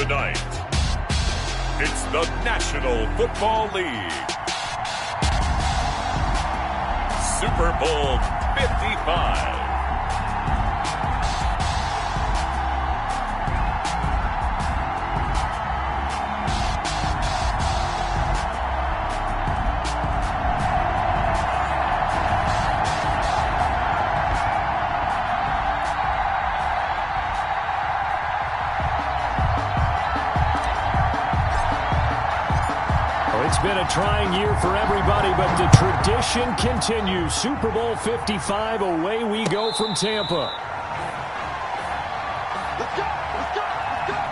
tonight, it's the National Football League. Super Bowl 55. It's been a trying year for everybody, but the tradition continues. Super Bowl 55, away we go from Tampa. Let's go! Let's go! Let's go!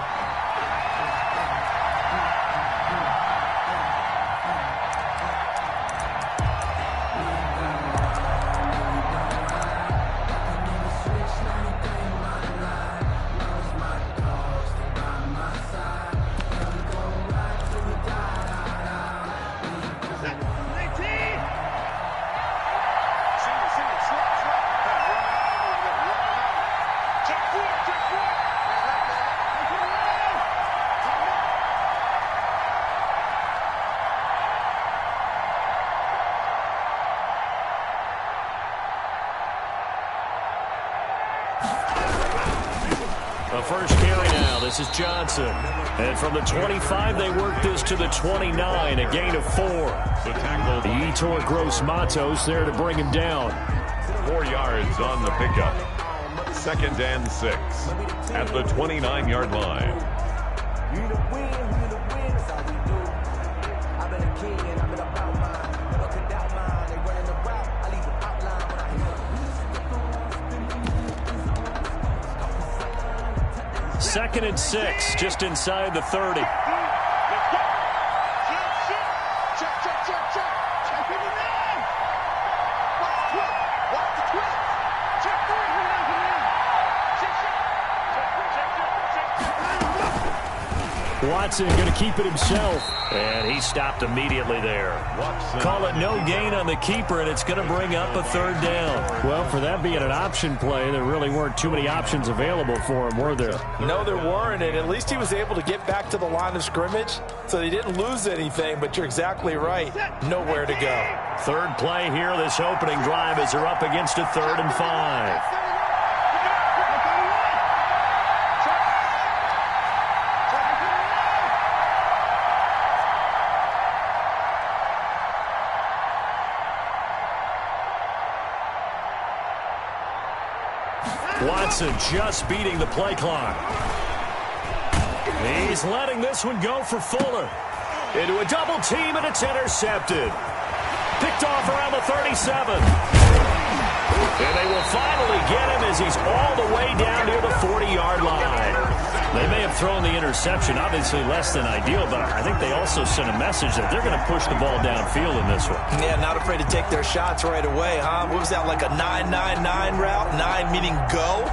The first carry now. This is Johnson. And from the 25, they work this to the 29, a gain of 4. The Etor Gross Matos there to bring him down. 4 yards on the pickup. 2nd and 6 at the 29-yard line. Second and 6, just inside the 30. Watson going to keep it himself. And he stopped immediately there. Call it no gain on the keeper, and it's going to bring up a 3rd down. Well, for that being an option play, there really weren't too many options available for him, were there? No, there weren't, and at least he was able to get back to the line of scrimmage, so he didn't lose anything, but you're exactly right. Nowhere to go. 3rd play here, this opening drive, as they're up against a 3rd and 5. Watson just beating the play clock. He's letting this one go for Fuller. Into a double team, and it's intercepted. Picked off around the 37. And they will finally get him as he's all the way down near the 40-yard line. They may have thrown the interception, obviously less than ideal, but I think they also sent a message that they're going to push the ball downfield in this one. Yeah, not afraid to take their shots right away, huh? What was that, like a 9-9-9 route? 9 meaning go?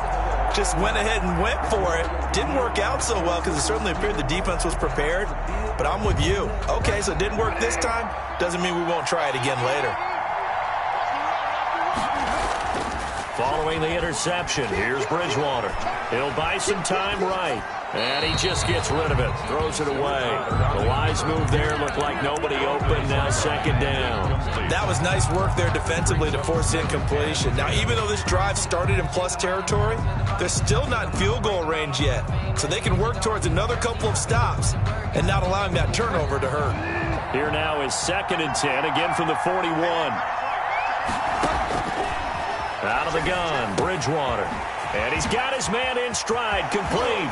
Just went ahead and went for it. Didn't work out so well because it certainly appeared the defense was prepared. But I'm with you. Okay, so it didn't work this time. Doesn't mean we won't try it again later. Following the interception, here's Bridgewater. He'll buy some time right. And he just gets rid of it. Throws it away. The wise move there looked like nobody open. Now 2nd down. That was nice work there defensively to force incompletion. Now, even though this drive started in plus territory, they're still not in field goal range yet. So they can work towards another couple of stops and not allowing that turnover to hurt. Here now is 2nd and 10, again from the 41. Out of the gun, Bridgewater. And he's got his man in stride, complete.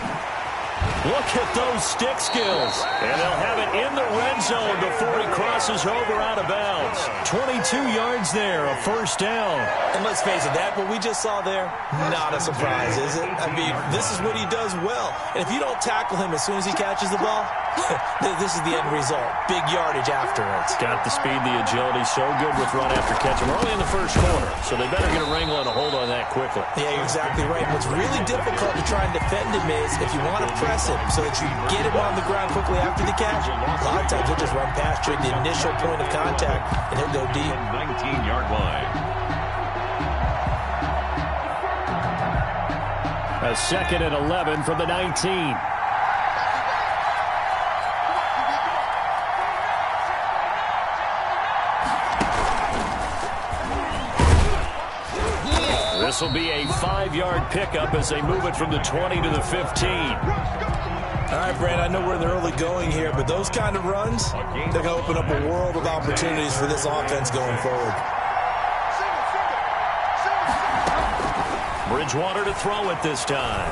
Look at those stick skills. And they'll have it in the red zone before he crosses over out of bounds. 22 yards there, a 1st down. And let's face it, that what we just saw there, not a surprise, is it? I mean, this is what he does well. And if you don't tackle him as soon as he catches the ball, this is the end result. Big yardage afterwards. Got the speed, the agility, so good with run after catch. We're only in the 1st quarter, so they better get a wrangle and a hold on that quickly. Yeah, you're exactly right. What's really difficult to try and defend him is if you want to press him so that you get him on the ground quickly after the catch, a lot of times he'll just run past you at the initial point of contact, and he'll go deep. 19-yard line. A 2nd and 11 from the 19. This will be a 5-yard pickup as they move it from the 20 to the 15. All right, Brand, I know we're in the early going here, but those kind of runs, they're going to open up a world of opportunities for this offense going forward. Bridgewater to throw it this time.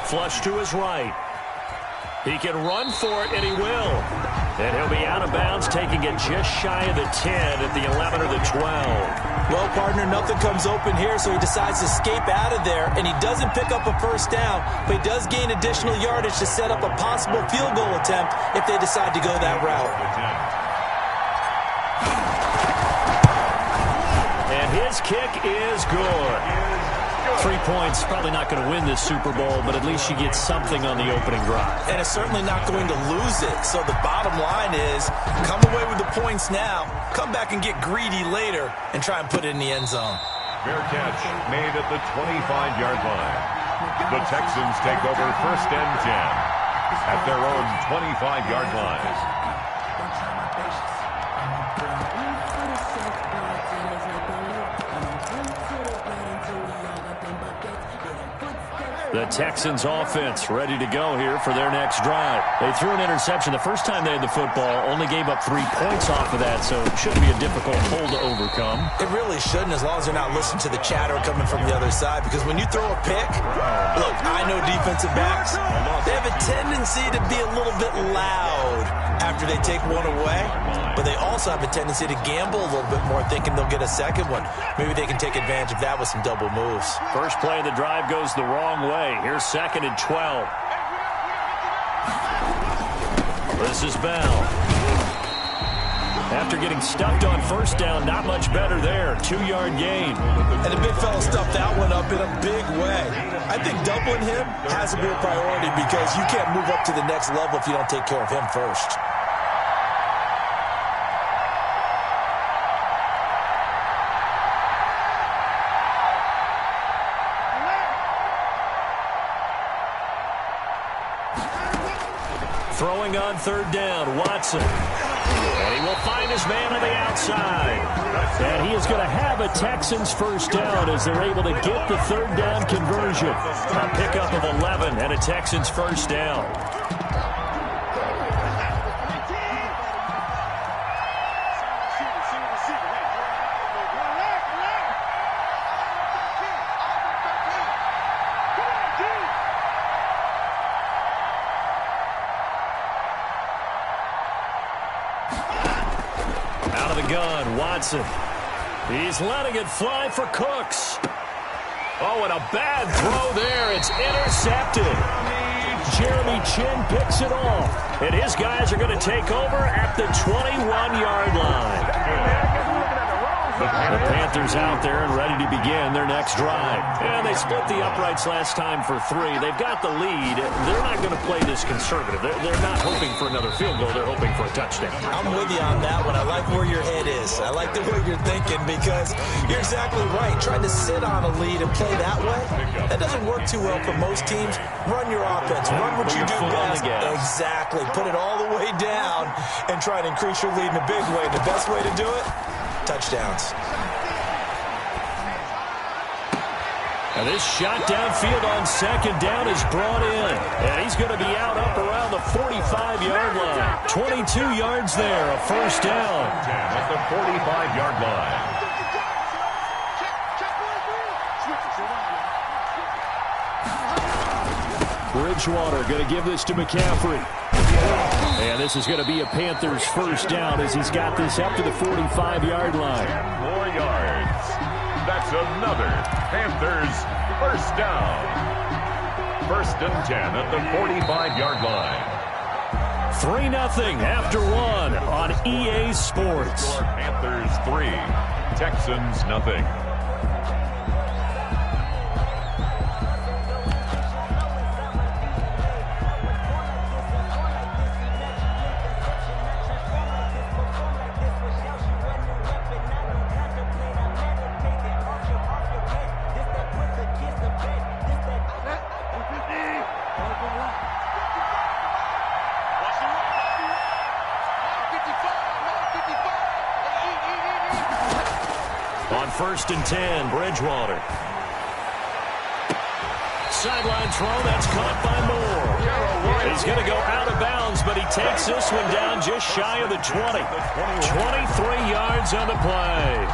Flush to his right. He can run for it, and he will. And he'll be out of bounds, taking it just shy of the 10 at the 11 or the 12. Well, partner, nothing comes open here, so he decides to escape out of there, and he doesn't pick up a first down, but he does gain additional yardage to set up a possible field goal attempt if they decide to go that route. And his kick is good. 3 points, probably not going to win this Super Bowl, but at least you get something on the opening drive. And it's certainly not going to lose it. So the bottom line is, come away with the points now, come back and get greedy later, and try and put it in the end zone. Fair catch made at the 25-yard line. The Texans take over 1st and 10 at their own 25-yard line. The Texans offense ready to go here for their next drive. They threw an interception the first time they had the football, only gave up 3 points off of that, so it shouldn't be a difficult hole to overcome. It really shouldn't, as long as they're not listening to the chatter coming from the other side, because when you throw a pick, look, I know defensive backs, they have a tendency to be a little bit loud after they take one away, but they also have a tendency to gamble a little bit more, thinking they'll get a second one. Maybe they can take advantage of that with some double moves. First play of the drive goes the wrong way. Here's 2nd and 12. This is Bell. After getting stuffed on first down, not much better there. 2-yard gain. And the big fella stuffed that one up in a big way. I think doubling him has to be a priority because you can't move up to the next level if you don't take care of him first. Throwing on 3rd down, Watson. And he will find his man on the outside. And he is going to have a Texans first down as they're able to get the 3rd down conversion. A pickup of 11 and a Texans first down. Gun, Watson. He's letting it fly for Cooks. Oh, and a bad throw there. It's intercepted. Jeremy Chin picks it off. And his guys are going to take over at the 21-yard line. The Panthers out there and ready to begin their next drive. And they split the uprights last time for 3. They've got the lead. They're not going to play this conservative. They're not hoping for another field goal. They're hoping for a touchdown. I'm with you on that one. I like where your head is. I like the way you're thinking because you're exactly right. Trying to sit on a lead and play that way, that doesn't work too well for most teams. Run your offense. Run what you do best. Exactly. Put it all the way down and try to increase your lead in a big way. The best way to do it? Touchdowns. And this shot downfield on 2nd down is brought in. And he's going to be out up around the 45-yard line. 22 yards there, a first down. At the 45-yard line. Bridgewater going to give this to McCaffrey. And this is going to be a Panthers first down as he's got this up to the 45-yard line. 10 more yards. That's another Panthers first down. 1st and 10 at the 45-yard line. 3-0 after 1 on EA Sports. Panthers 3, Texans nothing. On 1st and 10, Bridgewater. Sideline throw, that's caught by Moore. He's going to go out of bounds, but he takes this one down just shy of the 20. 23 yards on the play.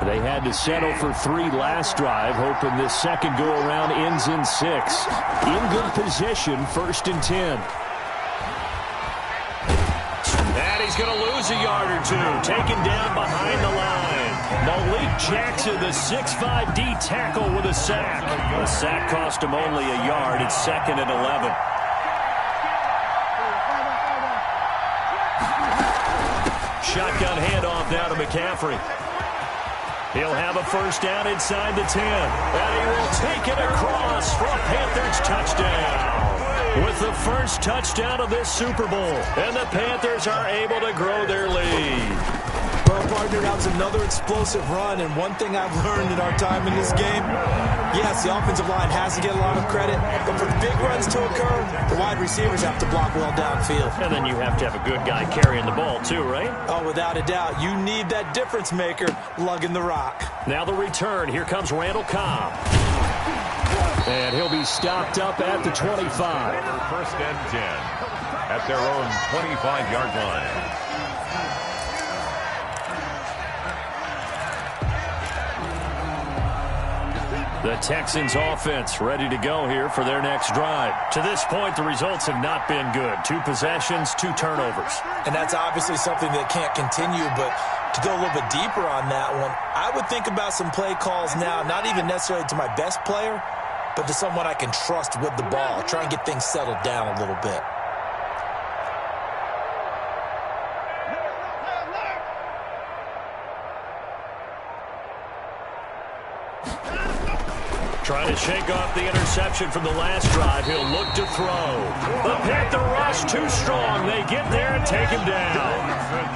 They had to settle for 3 last drive, hoping this second go-around ends in 6. In good position, 1st and 10. And he's going to lose a yard or 2, taken down behind the line. Malik Jackson, the 6'5" D tackle with a sack. The sack cost him only a yard. It's 2nd and 11. Shotgun handoff now to McCaffrey. He'll have a 1st down inside the 10. And he will take it across for a Panthers touchdown. With the first touchdown of this Super Bowl. And the Panthers are able to grow their lead. Well, partner, that was another explosive run. And one thing I've learned in our time in this game, yes, the offensive line has to get a lot of credit. But for big runs to occur, the wide receivers have to block well downfield. And then you have to have a good guy carrying the ball too, right? Oh, without a doubt. You need that difference maker lugging the rock. Now the return. Here comes Randall Cobb. And he'll be stopped up at the 25. 1st and 10 at their own 25-yard line. The Texans offense ready to go here for their next drive. To this point, the results have not been good. 2 possessions, 2 turnovers. And that's obviously something that can't continue, but to go a little bit deeper on that one, I would think about some play calls now, not even necessarily to my best player, but to someone I can trust with the ball. Try and get things settled down a little bit. Trying to shake off the interception from the last drive. He'll look to throw. The Panther rush too strong. They get there and take him down.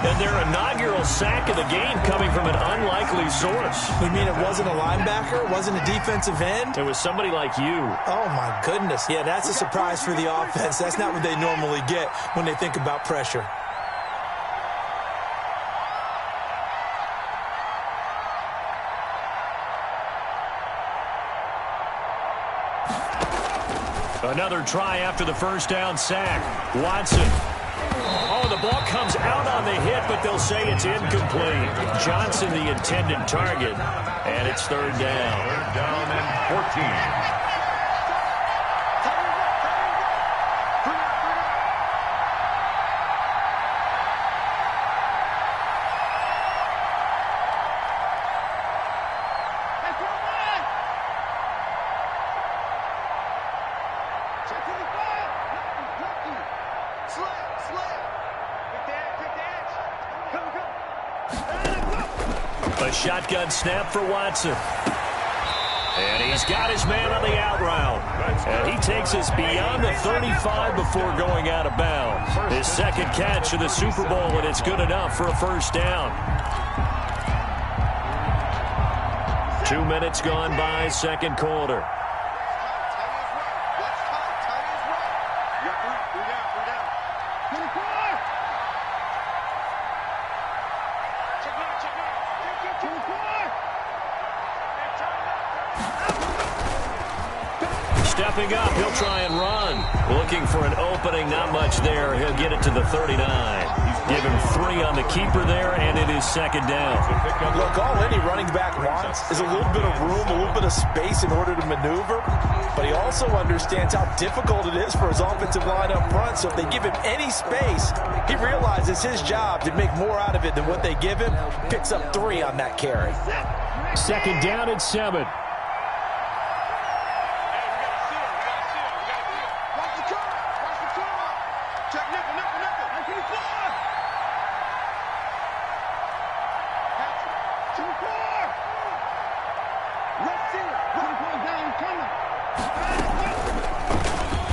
And their inaugural sack of the game coming from an unlikely source. You mean it wasn't a linebacker? It wasn't a defensive end? It was somebody like you. Oh, my goodness. Yeah, that's a surprise for the offense. That's not what they normally get when they think about pressure. Another try after the 1st down sack. Watson. Oh, the ball comes out on the hit, but they'll say it's incomplete. Johnson, the intended target, and it's 3rd down. 3rd down and 14. A shotgun snap for Watson. And he's got his man on the out route. And he takes us beyond the 35 before going out of bounds. His 2nd catch of the Super Bowl, and it's good enough for a 1st down. 2 minutes gone by, 2nd quarter. Stepping up, he'll try and run. Looking for an opening, not much there. He'll get it to the 39. Give him 3 on the keeper there, and it is 2nd down. Look, all any running back wants is a little bit of room, a little bit of space in order to maneuver. But he also understands how difficult it is for his offensive line up front. So if they give him any space, he realizes his job to make more out of it than what they give him. Picks up 3 on that carry. 2nd down and 7.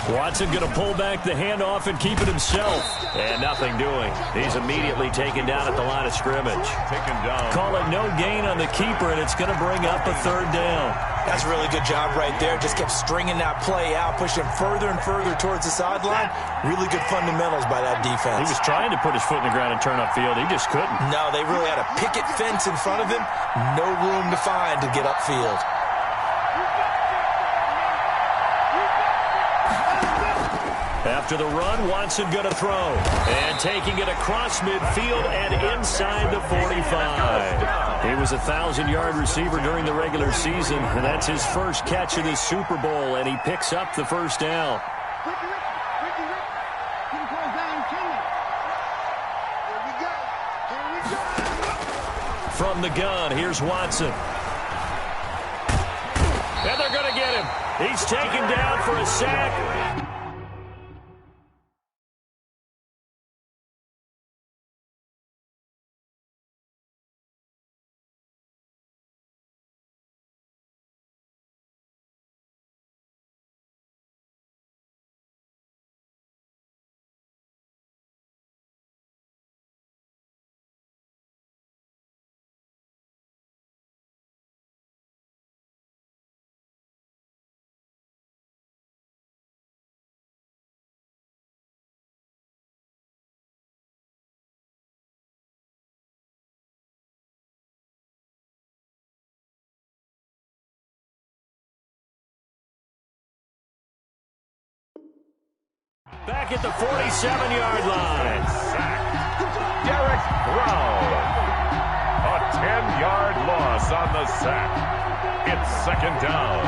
Watson going to pull back the handoff and keep it himself. And nothing doing. He's immediately taken down at the line of scrimmage. Taken down. Call it no gain on the keeper, and it's going to bring up a third down. That's a really good job right there. Just kept stringing that play out, pushing him further and further towards the sideline. Really good fundamentals by that defense. He was trying to put his foot in the ground and turn upfield. He just couldn't. No, they really had a picket fence in front of him. No room to find to get upfield. After the run, Watson going to throw. And taking it across midfield and inside the 45. He was a 1,000-yard receiver during the regular season, and that's his first catch of this Super Bowl, and he picks up the first down. From the gun, here's Watson. And they're going to get him. He's taken down for a sack. Back at the 47-yard line. Derek Brown. A 10-yard loss on the sack. It's second down.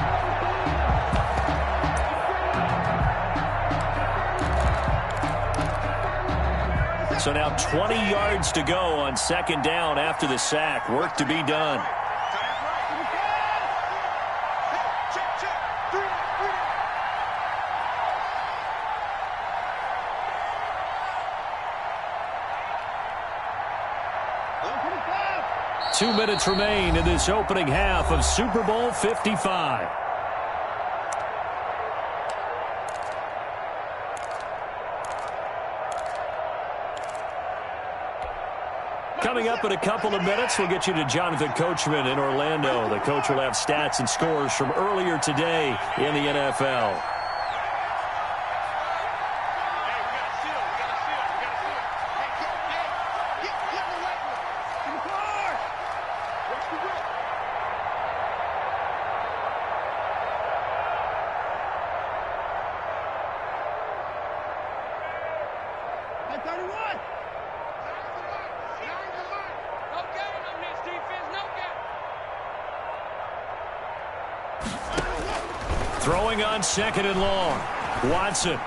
So now 20 yards to go on second down after the sack. Work to be done. Two minutes remain in this opening half of Super Bowl 55. Coming up in a couple of minutes, we'll get you to Jonathan Coachman in Orlando. The coach will have stats and scores from earlier today in the NFL. Throwing on second and long. Watson.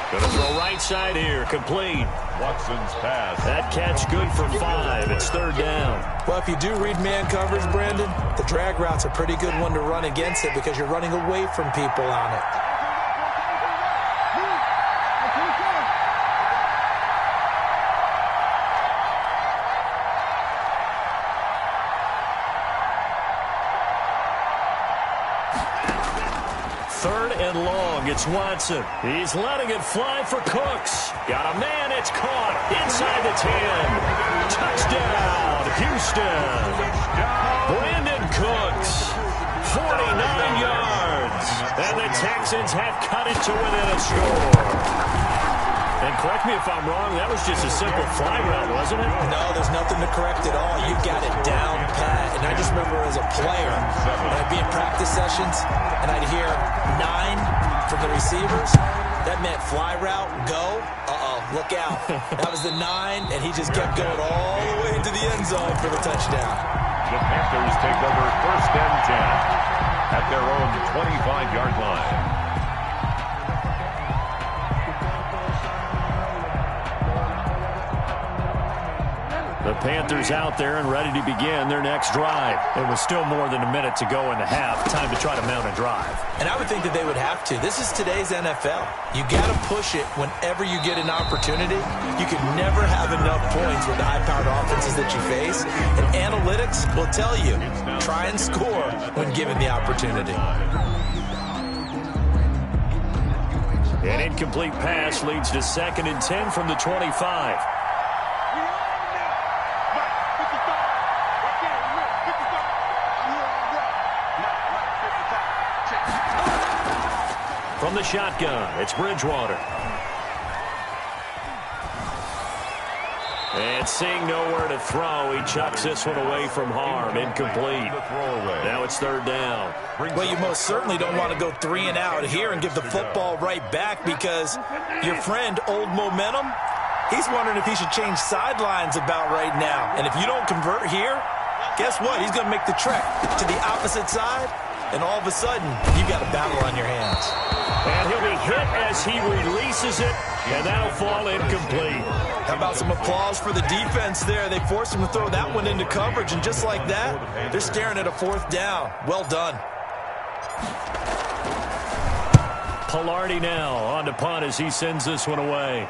Going to throw right side here. Complete. Watson's pass. That catch good for 5. It's third down. Well, if you do read man coverage, Brandon, the drag route's a pretty good one to run against it because you're running away from people on it. Third and long. It's Watson. He's letting it fly for Cooks. Got a man. It's caught inside the 10. Touchdown, Houston. Brandon Cooks, 49 yards. And the Texans have cut it to within a score. And correct me if I'm wrong, that was just a simple fly route, wasn't it? No, there's nothing to correct at all. You got it down pat. And I just remember as a player, when I'd be in practice sessions, and I'd hear 9 from the receivers, that meant fly route, go, look out. That was the 9, and he just kept going all the way into the end zone for the touchdown. The Panthers take over first and 10 at their own 25-yard line. The Panthers out there and ready to begin their next drive. It was still more than a minute to go in the half. Time to try to mount a drive. And I would think that they would have to. This is today's NFL. You got to push it whenever you get an opportunity. You can never have enough points with the high-powered offenses that you face. And analytics will tell you, try and score when given the opportunity. An incomplete pass leads to 2nd and 10 from the 25. From the shotgun, it's Bridgewater. And seeing nowhere to throw, he chucks this one away from harm. Incomplete. Now it's 3rd down. Well, you most certainly don't want to go 3 and out here and give the football right back, because your friend, Old Momentum, he's wondering if he should change sidelines about right now. And if you don't convert here, guess what? He's going to make the trek to the opposite side, and all of a sudden, you've got a battle on your hands. And he'll be hit as he releases it, and that'll fall incomplete. How about some applause for the defense there? They forced him to throw that one into coverage, and just like that, they're staring at a 4th down. Well done. Pilardi now on to punt as he sends this one away.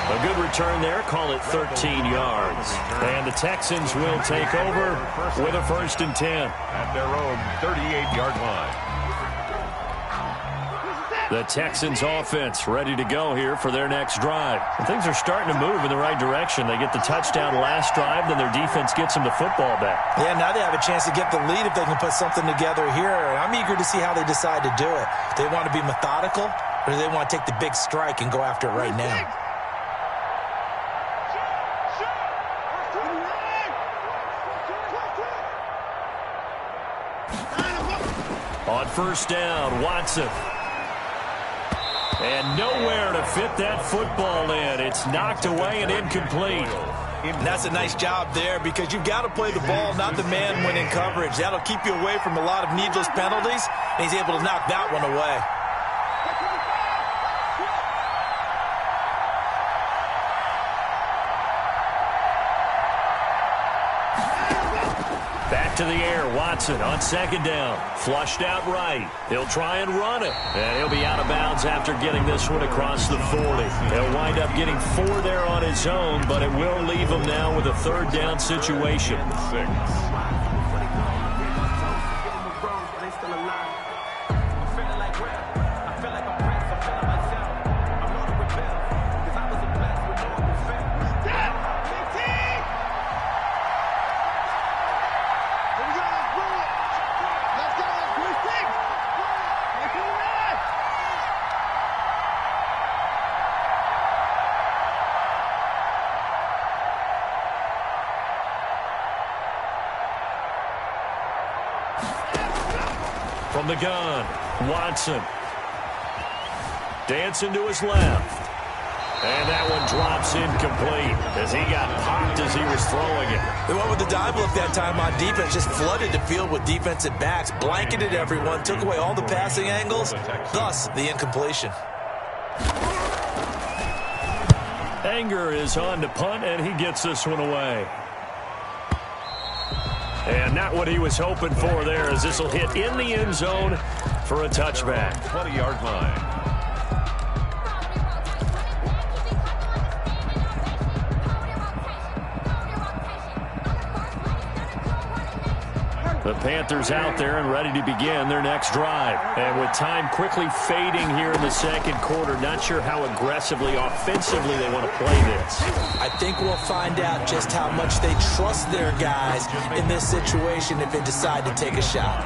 A good return there, call it 13 yards. And the Texans will take over with a 1st and 10. At their own 38-yard line. The Texans offense ready to go here for their next drive. And things are starting to move in the right direction. They get the touchdown last drive, then their defense gets them the football back. Yeah, now they have a chance to get the lead if they can put something together here. I'm eager to see how they decide to do it. Do they want to be methodical, or do they want to take the big strike and go after it right now? On 1st down, Watson. And nowhere to fit that football in. It's knocked away and incomplete. And that's a nice job there, because you've got to play the ball, not the man when in coverage. That'll keep you away from a lot of needless penalties, and he's able to knock that one away. Back to the air, Watson on 2nd down. Flushed out right. He'll try and run it. And he'll be out of bounds after getting this one across the 40. He'll wind up getting 4 there on his own, but it will leave him now with a 3rd down situation. 6. From the gun, Watson. Dancing to his left. And that one drops incomplete as he got popped as he was throwing it. They went with the dive look that time on defense, just flooded the field with defensive backs, blanketed everyone, took away all the passing angles, thus the incompletion. Anger is on to punt, and he gets this one away. And not what he was hoping for there, as this will hit in the end zone for a touchback. 20-yard line. The Panthers out there and ready to begin their next drive. And with time quickly fading here in the 2nd quarter, not sure how aggressively, offensively they want to play this. I think we'll find out just how much they trust their guys in this situation if they decide to take a shot.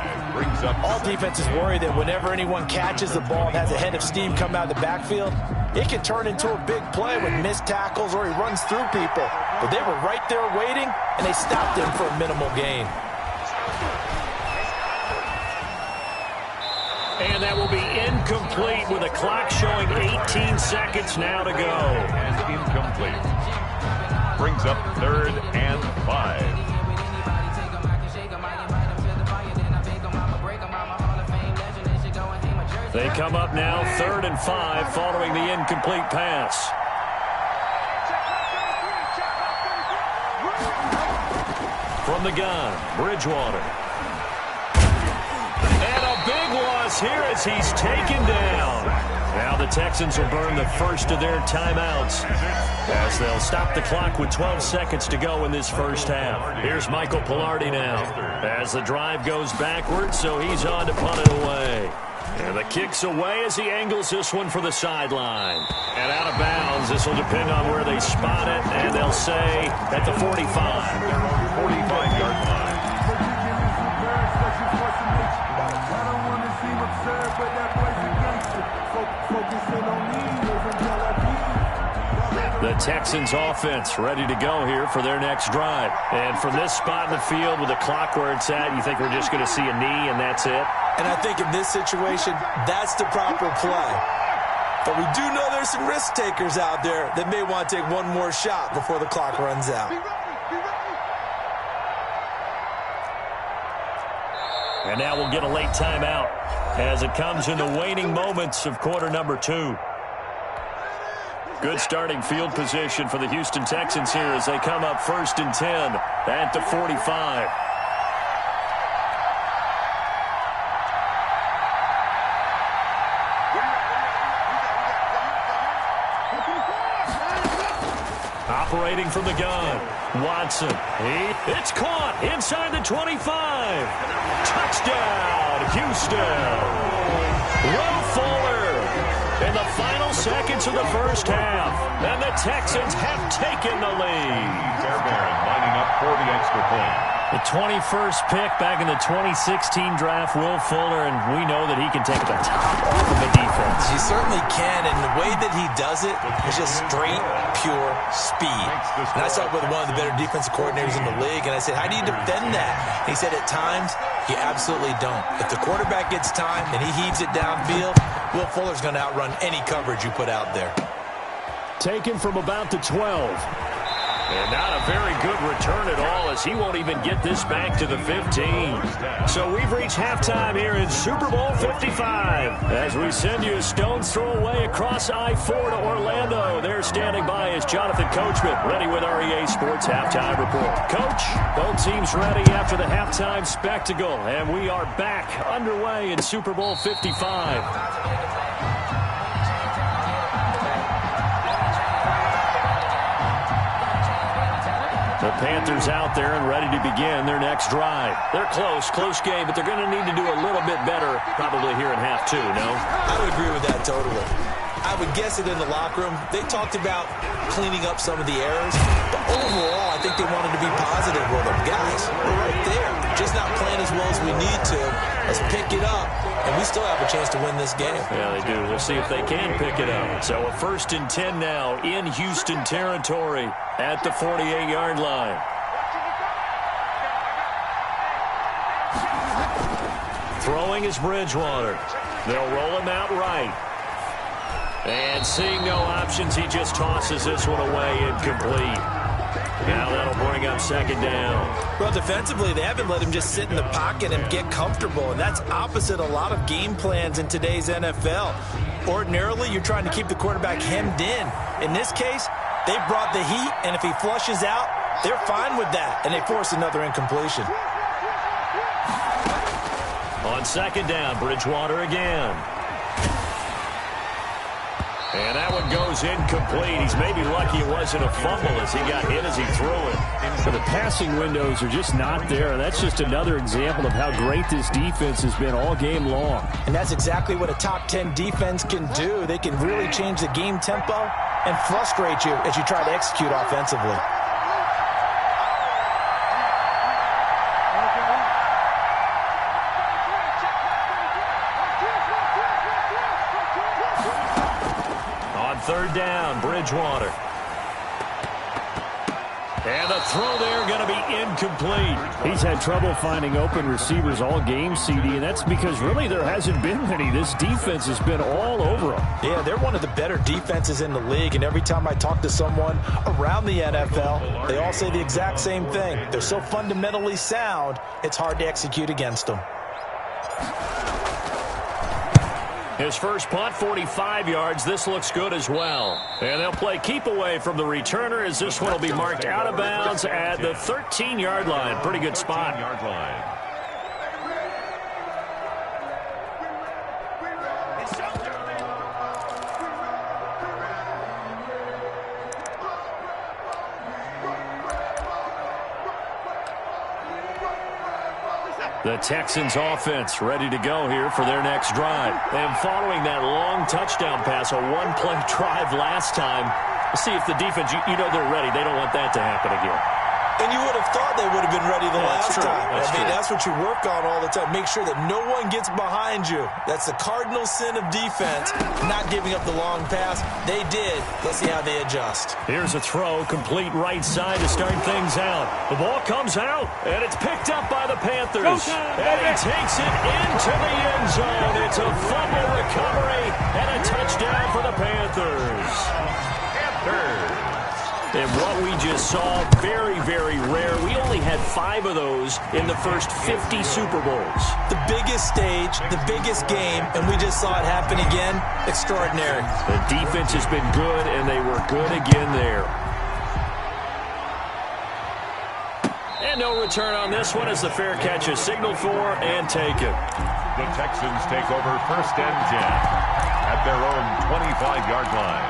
All defenses worry that whenever anyone catches the ball and has a head of steam come out of the backfield, it can turn into a big play with missed tackles or he runs through people. But they were right there waiting, and they stopped him for a minimal gain. And that will be incomplete with a clock showing 18 seconds now to go. And incomplete. Brings up 3rd and 5. They come up now 3rd and 5 following the incomplete pass. From the gun, Bridgewater. And a big loss loss here as he's taken down. Now the Texans will burn the first of their timeouts as they'll stop the clock with 12 seconds to go in this first half. Here's Michael Pilardi now as the drive goes backwards, so he's on to punt it away. And the kick's away as he angles this one for the sideline. And out of bounds, this will depend on where they spot it, and they'll say at the 45. Their own 45-yard line. The Texans offense ready to go here for their next drive. And from this spot in the field with the clock where it's at, you think we're just going to see a knee and that's it? And I think in this situation, that's the proper play. But we do know there's some risk takers out there that may want to take one more shot before the clock runs out. And now we'll get a late timeout as it comes in the waning moments of quarter number 2. Good starting field position for the Houston Texans here as they come up 1st and 10 at the 45. Operating from the gun, Watson. It's caught inside the 25. Touchdown, Houston. Will Fuller in the final seconds of the first half, and the Texans have taken the lead. Fairbairn lining up for the extra point. The 21st pick back in the 2016 draft, Will Fuller, and we know that he can take the top off of the defense. He certainly can, and the way that he does it is just straight, pure speed. And I saw it with one of the better defensive coordinators in the league, and I said, how do you defend that? And he said, at times, you absolutely don't. If the quarterback gets time and he heaves it downfield, Will Fuller's going to outrun any coverage you put out there. Taken from about the 12. And not a very good return at all as he won't even get this back to the 15. So we've reached halftime here in Super Bowl 55. As we send you a stone's throw away across I-4 to Orlando. There standing by is Jonathan Coachman, ready with REA Sports Halftime Report. Coach, both teams ready after the halftime spectacle. And we are back underway in Super Bowl 55. The Panthers out there and ready to begin their next drive. They're close game, but they're going to need to do a little bit better probably here in half 2, no? I would agree with that totally. I would guess it in the locker room. They talked about cleaning up some of the errors, but overall, I think they wanted to be positive with them. Guys, we're right there. Just not playing as well as we need to. Let's pick it up, and we still have a chance to win this game. Yeah, they do. We'll see if they can pick it up. So a 1st and 10 now in Houston territory at the 48-yard line. Throwing is Bridgewater. They'll roll him out right. And seeing no options, he just tosses this one away incomplete. Now that'll bring up 2nd down. Well, defensively, they haven't let him just sit in the pocket and get comfortable, and that's opposite a lot of game plans in today's NFL. Ordinarily, you're trying to keep the quarterback hemmed in. In this case, they brought the heat, and if he flushes out, they're fine with that, and they force another incompletion. On 2nd down, Bridgewater again. And that one goes incomplete. He's maybe lucky it wasn't a fumble as he got hit as he threw it. So the passing windows are just not there. That's just another example of how great this defense has been all game long. And that's exactly what a top 10 defense can do. They can really change the game tempo and frustrate you as you try to execute offensively. On 3rd down, Bridgewater. And the throw there going to be incomplete. He's had trouble finding open receivers all game, CD, and that's because really there hasn't been many. This defense has been all over them. Yeah, they're one of the better defenses in the league, and every time I talk to someone around the NFL, they all say the exact same thing. They're so fundamentally sound, it's hard to execute against them. His first punt, 45 yards. This looks good as well. And they'll play keep away from the returner as this one will be marked out of bounds at the 13-yard line. Pretty good spot. The Texans offense ready to go here for their next drive. And following that long touchdown pass, a one-play drive last time, let's see if the defense, you know they're ready. They don't want that to happen again. And you would have thought they would have been ready the last time. That's what you work on all the time. Make sure that no one gets behind you. That's the cardinal sin of defense, not giving up the long pass. They did. Let's see how they adjust. Here's a throw, complete right side to start things out. The ball comes out, and it's picked up by the Panthers. And he takes it into the end zone. It's a fumble recovery and a touchdown for the Panthers. And what we just saw, very, very rare. We only had 5 of those in the first 50 Super Bowls. The biggest stage, the biggest game, and we just saw it happen again. Extraordinary. The defense has been good, and they were good again there. And no return on this one as the fair catch is signaled for and taken. The Texans take over 1st and 10 at their own 25-yard line.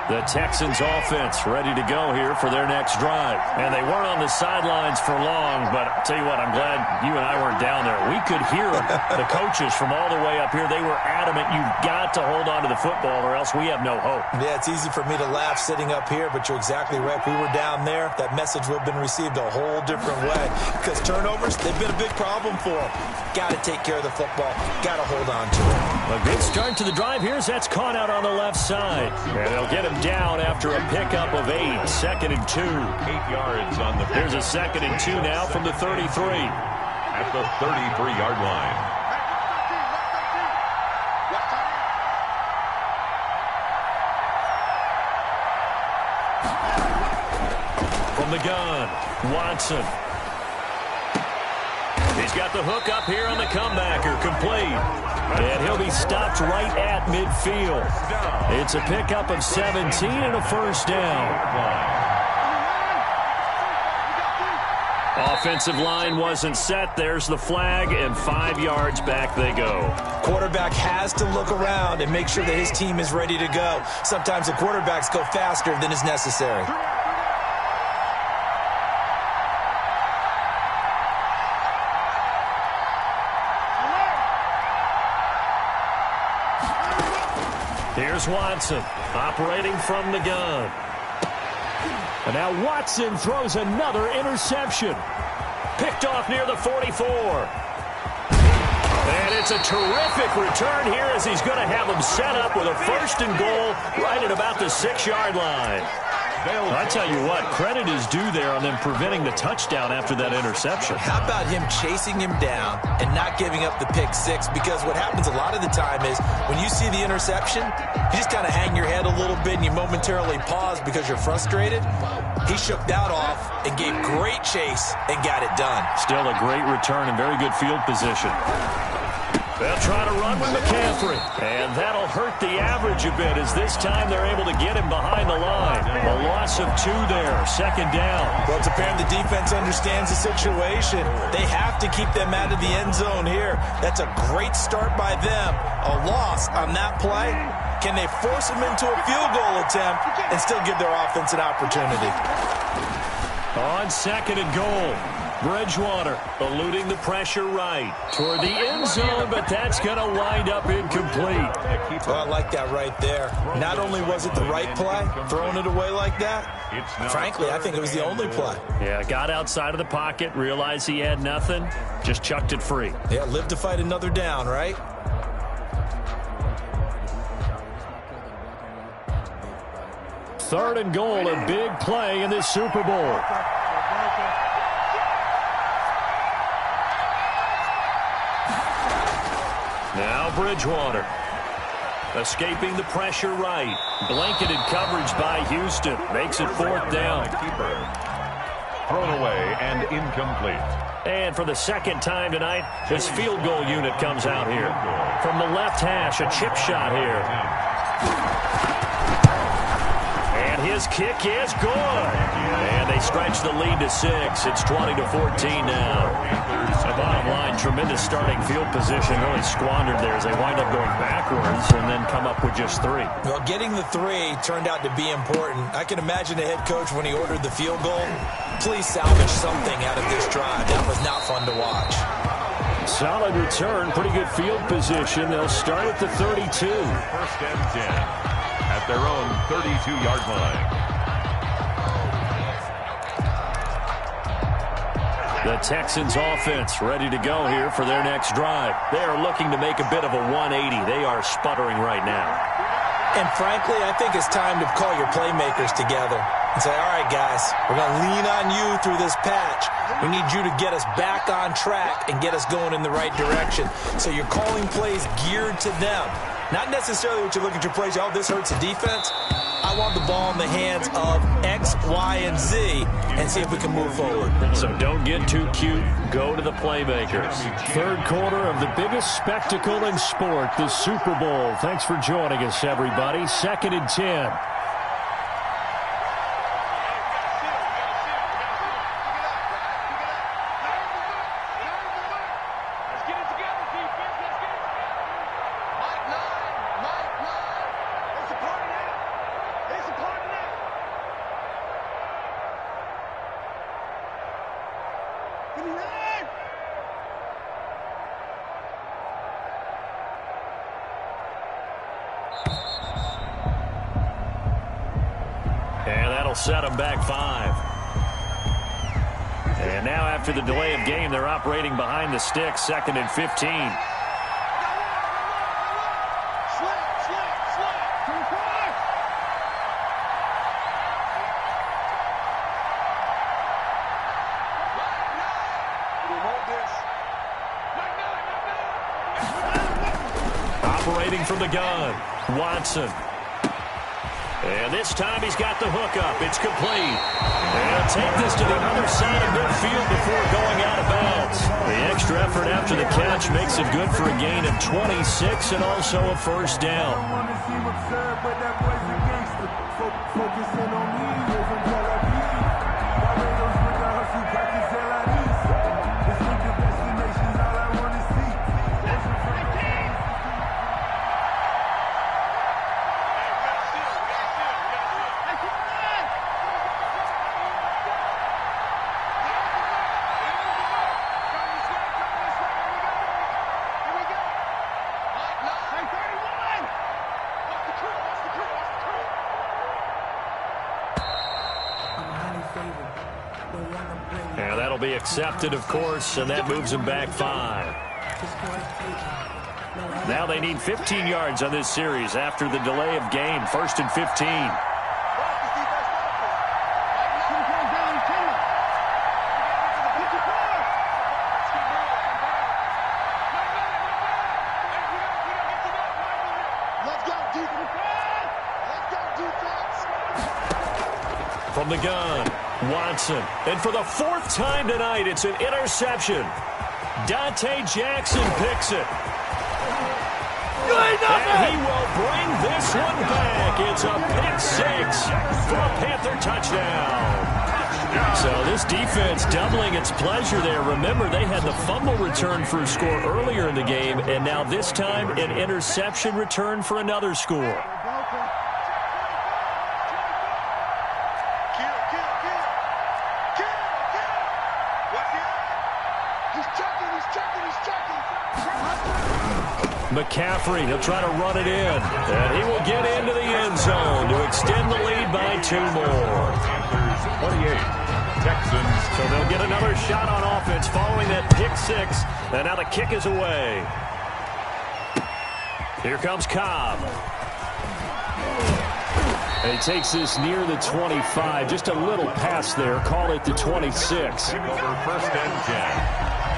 The Texans offense ready to go here for their next drive. And they weren't on the sidelines for long, but I'll tell you what, I'm glad you and I weren't down there. We could hear the coaches from all the way up here. They were adamant, you've got to hold on to the football or else we have no hope. Yeah, it's easy for me to laugh sitting up here, but you're exactly right. If we were down there, that message would have been received a whole different way. Because turnovers, they've been a big problem for them. Got to take care of the football. Got to hold on to it. A good start to the drive. That's caught out on the left side. And they'll get him down after a pickup of 8. 2nd and 2. 8 yards on the... Here's a 2nd and 2 now from the 33. At the 33-yard line. From the gun, Watson. He's got the hook up here on the comebacker, complete. And he'll be stopped right at midfield. It's a pickup of 17 and a first down. Offensive line wasn't set. There's the flag, and 5 yards back they go. Quarterback has to look around and make sure that his team is ready to go. Sometimes the quarterbacks go faster than is necessary. Here's Watson, operating from the gun. And now Watson throws another interception. Picked off near the 44. And it's a terrific return here as he's going to have them set up with a 1st and goal right at about the 6-yard line. I tell you what, credit is due there on them preventing the touchdown after that interception. How about him chasing him down and not giving up the pick 6? Because what happens a lot of the time is when you see the interception, you just kind of hang your head a little bit and you momentarily pause because you're frustrated. He shook that off and gave great chase and got it done. Still a great return and very good field position. They'll try to run with McCaffrey. And that'll hurt the average a bit as this time they're able to get him behind the line. A loss of 2 there, 2nd down. Well, it's apparent the defense understands the situation. They have to keep them out of the end zone here. That's a great start by them. A loss on that play. Can they force them into a field goal attempt and still give their offense an opportunity? On 2nd and goal. Bridgewater eluding the pressure right toward the end zone, but that's going to wind up incomplete. Well, I like that right there. Not only was it the right play, throwing it away like that, frankly, I think it was the only play. Yeah, got outside of the pocket, realized he had nothing, just chucked it free. Yeah, live to fight another down, right? Third and goal, a big play in this Super Bowl. Now Bridgewater, escaping the pressure right. Blanketed coverage by Houston. Makes it 4th down. Thrown away and incomplete. And for the 2nd time tonight, his field goal unit comes out here. From the left hash, a chip shot here. And his kick is good. And they stretch the lead to 6. It's 20-14 now. The bottom line, tremendous starting field position really squandered there as they wind up going backwards and then come up with just 3. Well, getting the 3 turned out to be important. I can imagine the head coach when he ordered the field goal. Please salvage something out of this drive. That was not fun to watch. Solid return, pretty good field position. They'll start at the 32. First and 10 at their own 32-yard line. The Texans offense ready to go here for their next drive. They are looking to make a bit of a 180. They are sputtering right now. And frankly, I think it's time to call your playmakers together and say, all right, guys, we're going to lean on you through this patch. We need you to get us back on track and get us going in the right direction. So you're calling plays geared to them. Not necessarily what you look at your plays, oh, this hurts the defense. I want the ball in the hands of X, Y, and Z and see if we can move forward. So don't get too cute. Go to the playmakers. Third quarter of the biggest spectacle in sport, the Super Bowl. Thanks for joining us, everybody. 2nd and 10. And that'll set them back 5. And now after the delay of game, they're operating behind the sticks, 2nd and 15. Operating from the gun, Watson. And this time he's got the hookup. It's complete. And he'll take this to the other side of midfield before going out of bounds. The extra effort after the catch makes it good for a gain of 26 and also a first down. And that'll be accepted, of course, and that moves them back 5. Now they need 15 yards on this series after the delay of game. 1st and 15. From the gun, Watson. And for the 4th time tonight, it's an interception. Dante Jackson picks it. And he will bring this one back. It's a pick 6 for a Panther touchdown. So this defense doubling its pleasure there. Remember, they had the fumble return for a score earlier in the game, and now this time an interception return for another score. McCaffrey, he'll try to run it in. And he will get into the end zone to extend the lead by 2 more. 28, Texans. So they'll get another shot on offense following that pick 6. And now the kick is away. Here comes Cobb. And he takes this near the 25. Just a little pass there. Call it the 26. Take over 1st and 10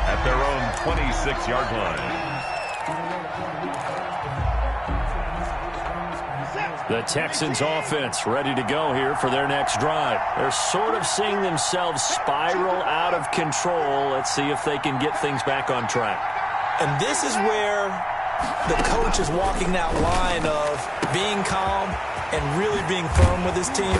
at their own 26-yard line. The Texans offense ready to go here for their next drive. They're sort of seeing themselves spiral out of control. Let's see if they can get things back on track. And this is where the coach is walking that line of being calm and really being firm with his team.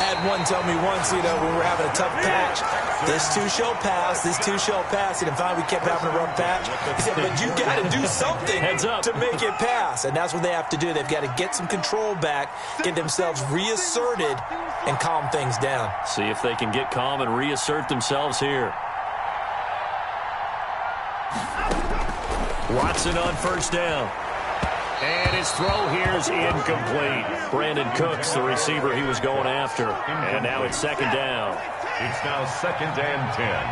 I had one tell me once, when we were having a tough patch, this too shall pass, this too shall pass. And finally we kept having a rough patch. He said, but you got to do something to make it pass. And that's what they have to do. They've got to get some control back, get themselves reasserted, and calm things down. See if they can get calm and reassert themselves here. Watson on first down. And his throw here is incomplete. Brandon Cooks, the receiver he was going after. And now it's second down. It's now 2nd and 10.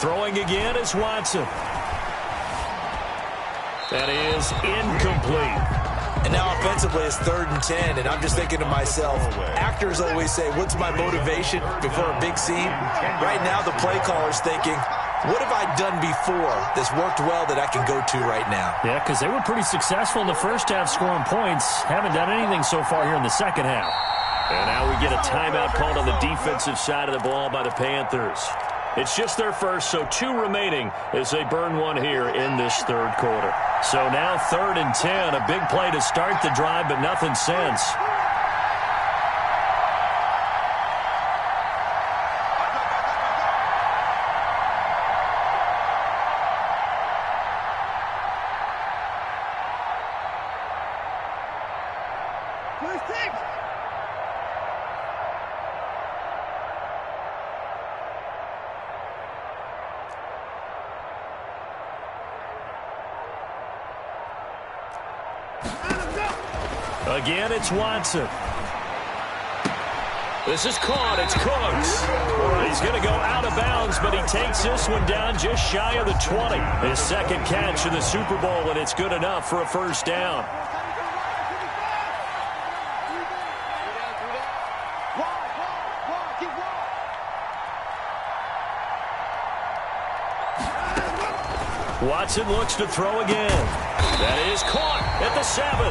Throwing again is Watson. That is incomplete. And now offensively it's 3rd and 10, and I'm just thinking to myself, actors always say, what's my motivation before a big scene? Right now the play caller's thinking, what have I done before that's worked well that I can go to right now? Yeah, because they were pretty successful in the first half scoring points. Haven't done anything so far here in the second half. And now we get a timeout called on the defensive side of the ball by the Panthers. It's just their first, so 2 remaining as they burn one here in this third quarter. So now 3rd and 10, a big play to start the drive, but nothing since. Again, it's Watson. This is caught. It's Cooks. He's going to go out of bounds, but he takes this one down just shy of the 20. His second catch in the Super Bowl, and it's good enough for a first down. Watson looks to throw again. That is caught at the 7.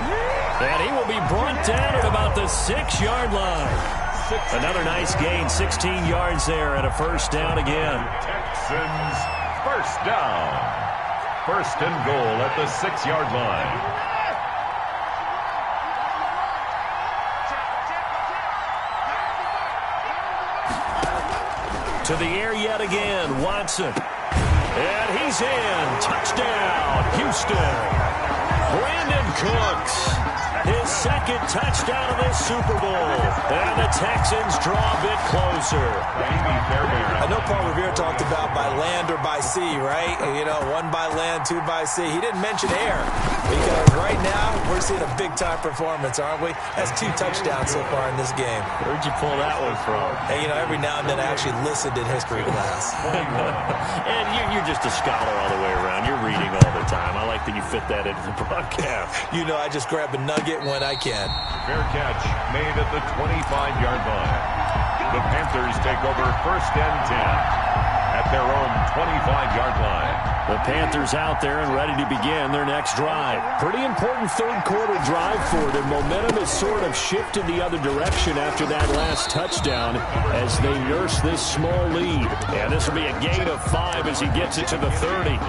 And he will be brought down at about the 6-yard line. Another nice gain, 16 yards there and a first down again. Texans first down. 1st and goal at the 6-yard line. To the air yet again, Watson. And he's in. Touchdown, Houston. Brandon Cooks. His second touchdown of this Super Bowl. And the Texans draw a bit closer. I know Paul Revere talked about by land or by sea, right? 1 by land, 2 by sea. He didn't mention air because right now we're seeing a big-time performance, aren't we? That's 2 touchdowns so far in this game. Where'd you pull that one from? Hey, every now and then I actually listened in history class. And you're just a scholar all the way around. You're reading all the time. I like that you fit that into the broadcast. I just grab a nugget when I can. Fair catch made at the 25-yard line. The Panthers take over 1st and 10 at their own 25-yard line. The Panthers out there and ready to begin their next drive. Pretty important third quarter drive for them. Momentum has sort of shifted the other direction after that last touchdown as they nurse this small lead. And this will be a gain of 5 as he gets it to the 30.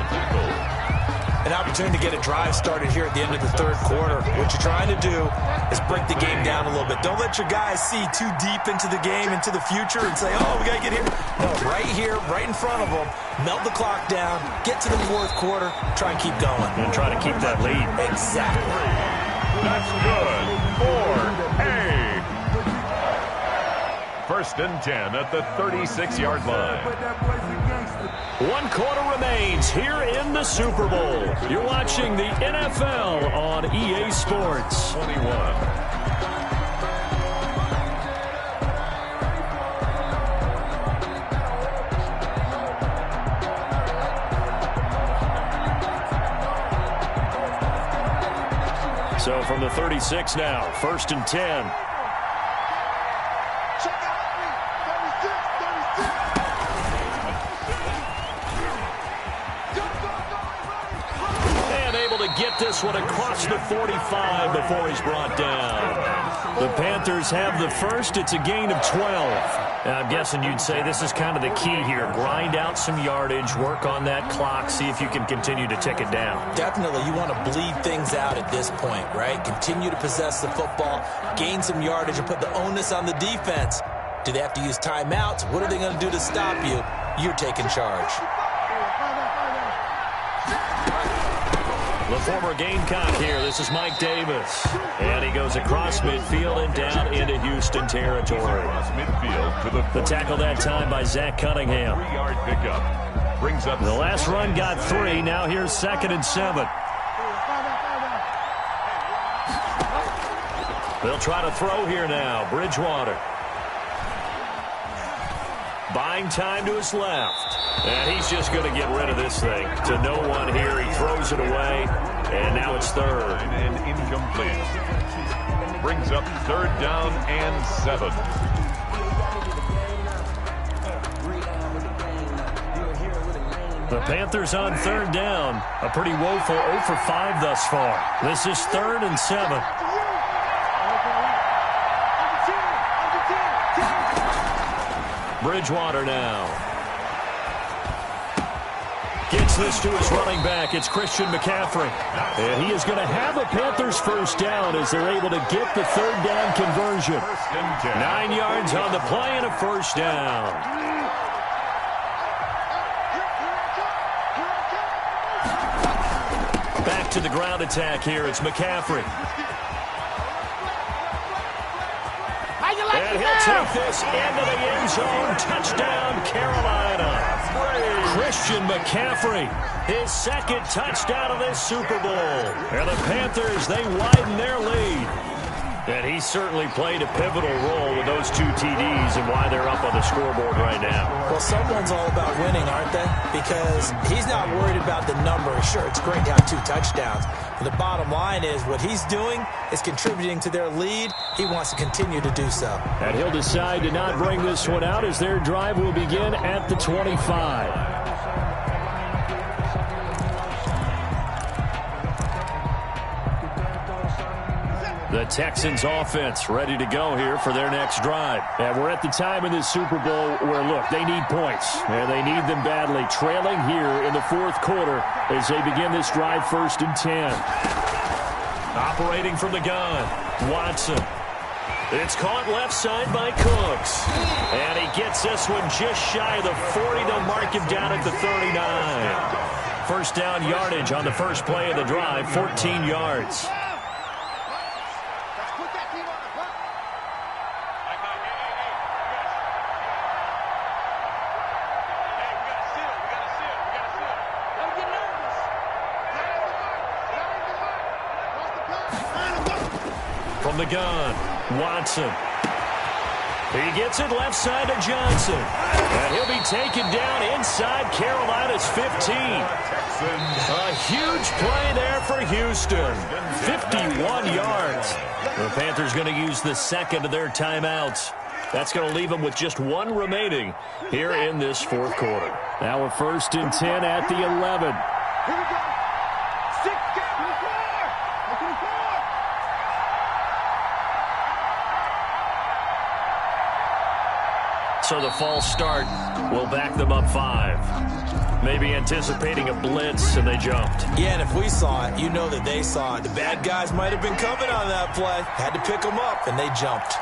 An opportunity to get a drive started here at the end of the third quarter. What you're trying to do is break the game down a little bit. Don't let your guys see too deep into the game, into the future, and say, oh, we got to get here. No, right here, right in front of them, melt the clock down, get to the fourth quarter, try and keep going. And try to keep that lead. Exactly. That's good. 4-8. 1st and 10 at the 36-yard line. 1 quarter remains here in the Super Bowl. You're watching the NFL on EA Sports. 21. So from the 36 now, 1st and 10. get this one across the 45 before he's brought down. The Panthers have the first. It's a gain of 12. Now, I'm guessing you'd say this is kind of the key here. Grind out some yardage, work on that clock, see if you can continue to tick it down. Definitely, you want to bleed things out at this point, right? Continue to possess the football, gain some yardage, and put the onus on the defense. Do they have to use timeouts? What are they going to do to stop you? You're taking charge. The former Gamecock here. This is Mike Davis. And he goes across midfield and down into Houston territory. Across midfield to The tackle that time by Zach Cunningham. 3-yard pickup. Brings up The last run got 3. Now here's 2nd and 7. They'll try to throw here now. Bridgewater. Buying time to his left. And he's just going to get rid of this thing. To no one here. He throws it away. And now it's 3rd. and incomplete. Brings up 3rd down and 7. The Panthers on 3rd down. A pretty woeful 0 for 5 thus far. This is 3rd and 7. Bridgewater now. Gets this to his running back. It's Christian McCaffrey. And he is going to have a Panthers first down as they're able to get the 3rd down conversion. 9 yards on the play and a first down. Back to the ground attack here. It's McCaffrey. And he'll take this into the end zone. Touchdown, Carolina. Christian McCaffrey, his 2nd touchdown of this Super Bowl. And the Panthers, they widen their lead. And he certainly played a pivotal role with those 2 TDs and why they're up on the scoreboard right now. Well, someone's all about winning, aren't they? Because he's not worried about the number. Sure, it's great to have 2 touchdowns. But the bottom line is what he's doing is contributing to their lead. He wants to continue to do so. And he'll decide to not bring this one out as their drive will begin at the 25. The Texans offense ready to go here for their next drive. And we're at the time in this Super Bowl where, look, they need points. And they need them badly. Trailing here in the 4th quarter as they begin this drive 1st and 10. Operating from the gun, Watson. It's caught left side by Cooks. And he gets this one just shy of the 40. They'll mark him down at the 39. First down yardage on the first play of the drive, 14 yards. From the gun, Watson. He gets it left side to Johnson. And he'll be taken down inside Carolina's 15. A huge play there for Houston. 51 yards. The Panthers going to use the 2nd of their timeouts. That's going to leave them with just 1 remaining here in this 4th quarter. Now a 1st and 10 at the 11. Here we go. 6 down. 4. So the false start will back them up 5. Maybe anticipating a blitz, and they jumped. Yeah, and if we saw it, you know that they saw it. The bad guys might have been coming on that play. Had to pick them up, and they jumped.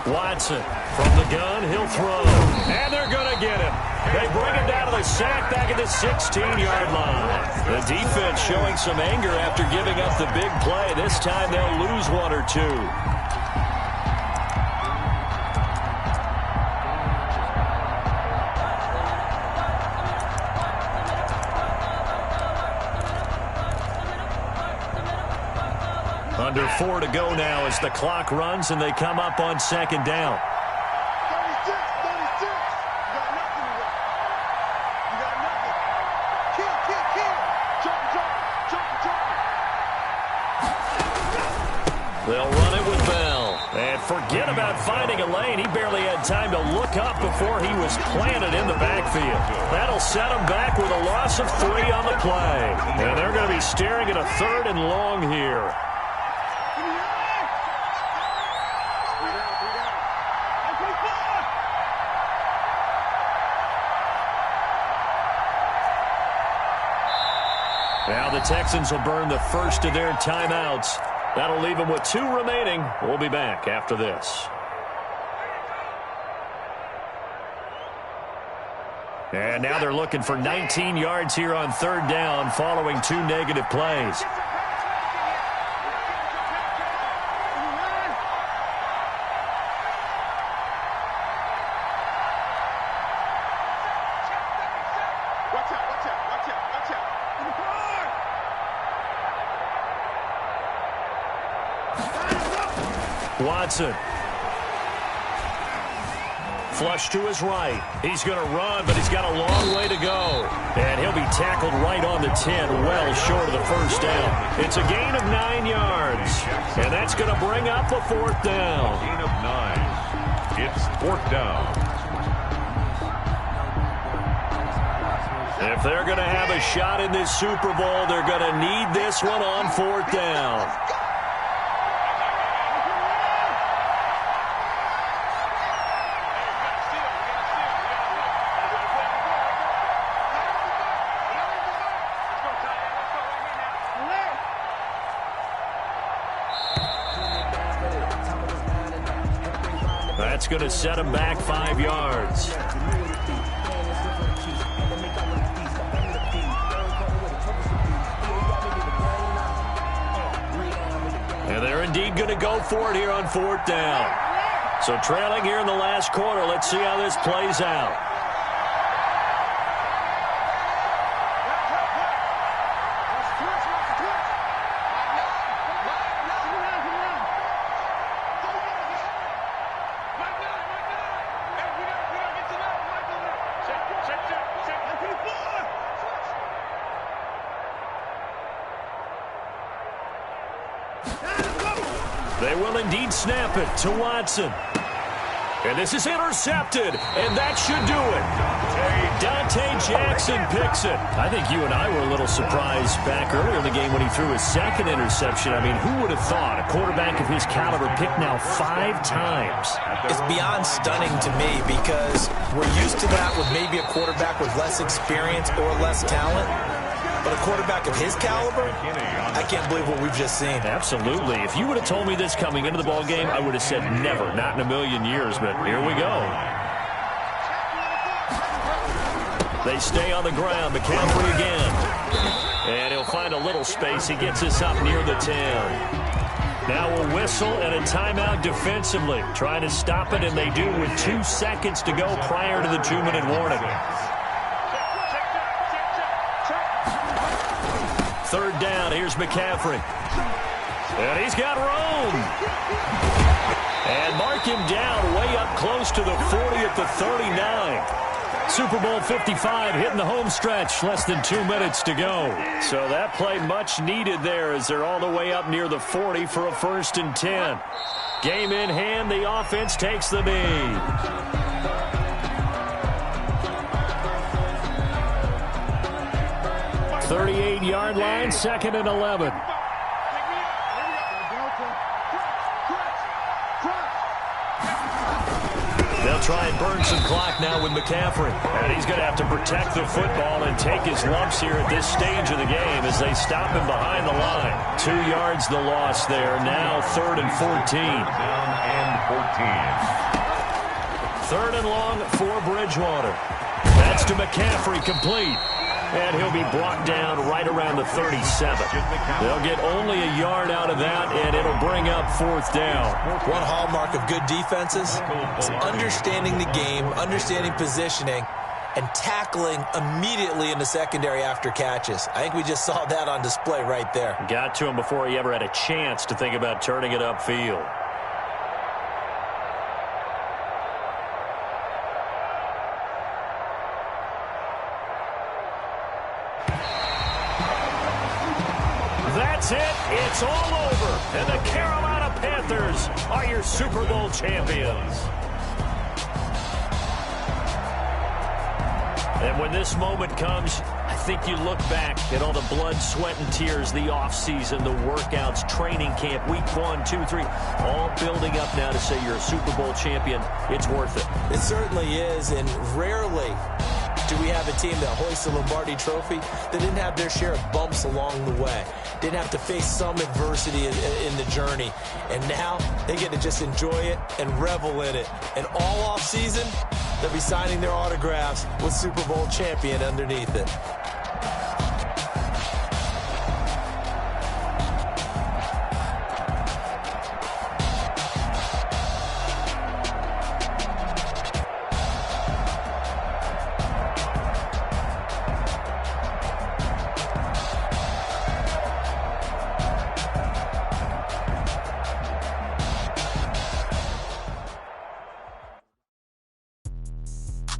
Watson from the gun, he'll throw. And they're going to get him. They bring him down to the sack back at the 16-yard line. The defense showing some anger after giving up the big play. This time they'll lose 1 or 2. Under 4 to go now as the clock runs and they come up on 2nd down. 36. You got nothing to work. You got nothing. Kill. Jump. The forget about finding a lane. He barely had time to look up before he was planted in the backfield. That'll set him back with a loss of 3 on the play. And they're going to be staring at a 3rd and long here. Now the Texans will burn the first of their timeouts. That'll leave them with 2 remaining. We'll be back after this. And now they're looking for 19 yards here on 3rd down following 2 negative plays. Watson. Flush to his right. He's going to run, but he's got a long way to go. And he'll be tackled right on the 10, well short of the first down. It's a gain of 9 yards. And that's going to bring up a 4th down. Gain of 9. It's 4th down. If they're going to have a shot in this Super Bowl, they're going to need this one on 4th down. That's going to set him back 5 yards. And they're indeed going to go for it here on 4th down. So trailing here in the last quarter, let's see how this plays out. They will indeed snap it to Watson. And this is intercepted, and that should do it. Dante Jackson picks it. I think you and I were a little surprised back earlier in the game when he threw his 2nd interception. I mean, who would have thought a quarterback of his caliber picked now 5 times? It's beyond stunning to me because we're used to that with maybe a quarterback with less experience or less talent. But a quarterback of his caliber, I can't believe what we've just seen. Absolutely. If you would have told me this coming into the ball game, I would have said never, not in a million years. But here we go. They stay on the ground. McCaffrey again. And he'll find a little space. He gets us up near the 10. Now a whistle and a timeout defensively. Trying to stop it, and they do with 2 seconds to go prior to the 2-minute warning. 3rd down, here's McCaffrey. And he's got room. And mark him down way up close to the 40 at the 39. Super Bowl 55 hitting the home stretch, less than 2 minutes to go. So that play much needed there as they're all the way up near the 40 for a 1st and 10. Game in hand, the offense takes the knee. 38-yard line, 2nd and 11. They'll try and burn some clock now with McCaffrey. And he's going to have to protect the football and take his lumps here at this stage of the game as they stop him behind the line. 2 yards the loss there. Now 3rd and 14. Down and 14. 3rd and long for Bridgewater. That's to McCaffrey, complete. And he'll be brought down right around the 37. They'll get only a yard out of that, and it'll bring up 4th down. One hallmark of good defenses is understanding the game, understanding positioning, and tackling immediately in the secondary after catches. I think we just saw that on display right there. Got to him before he ever had a chance to think about turning it upfield. That's it. It's all over. And the Carolina Panthers are your Super Bowl champions. And when this moment comes, I think you look back at all the blood, sweat, and tears, the offseason, the workouts, training camp, week 1, 2, 3, all building up now to say you're a Super Bowl champion. It's worth it. It certainly is, and rarely do we have a team that hoists the Lombardi Trophy that didn't have their share of bumps along the way, didn't have to face some adversity in the journey, and now they get to just enjoy it and revel in it. And all offseason, they'll be signing their autographs with Super Bowl champion underneath it.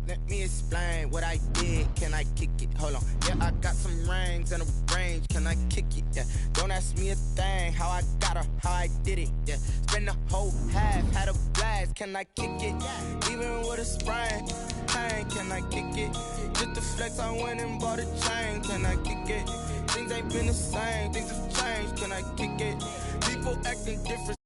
Let me explain what I did. Can I kick it? Hold on. Yeah, I got some rings and a range. Can I kick it? Yeah. Don't ask me a thing. How I got her, how I did it. Yeah. Spend the whole half, had a blast. Can I kick it? Even with a sprain. Hey, can I kick it? Just to flex, I went and bought a chain. Can I kick it? Things ain't been the same. Things have changed. Can I kick it? People acting different.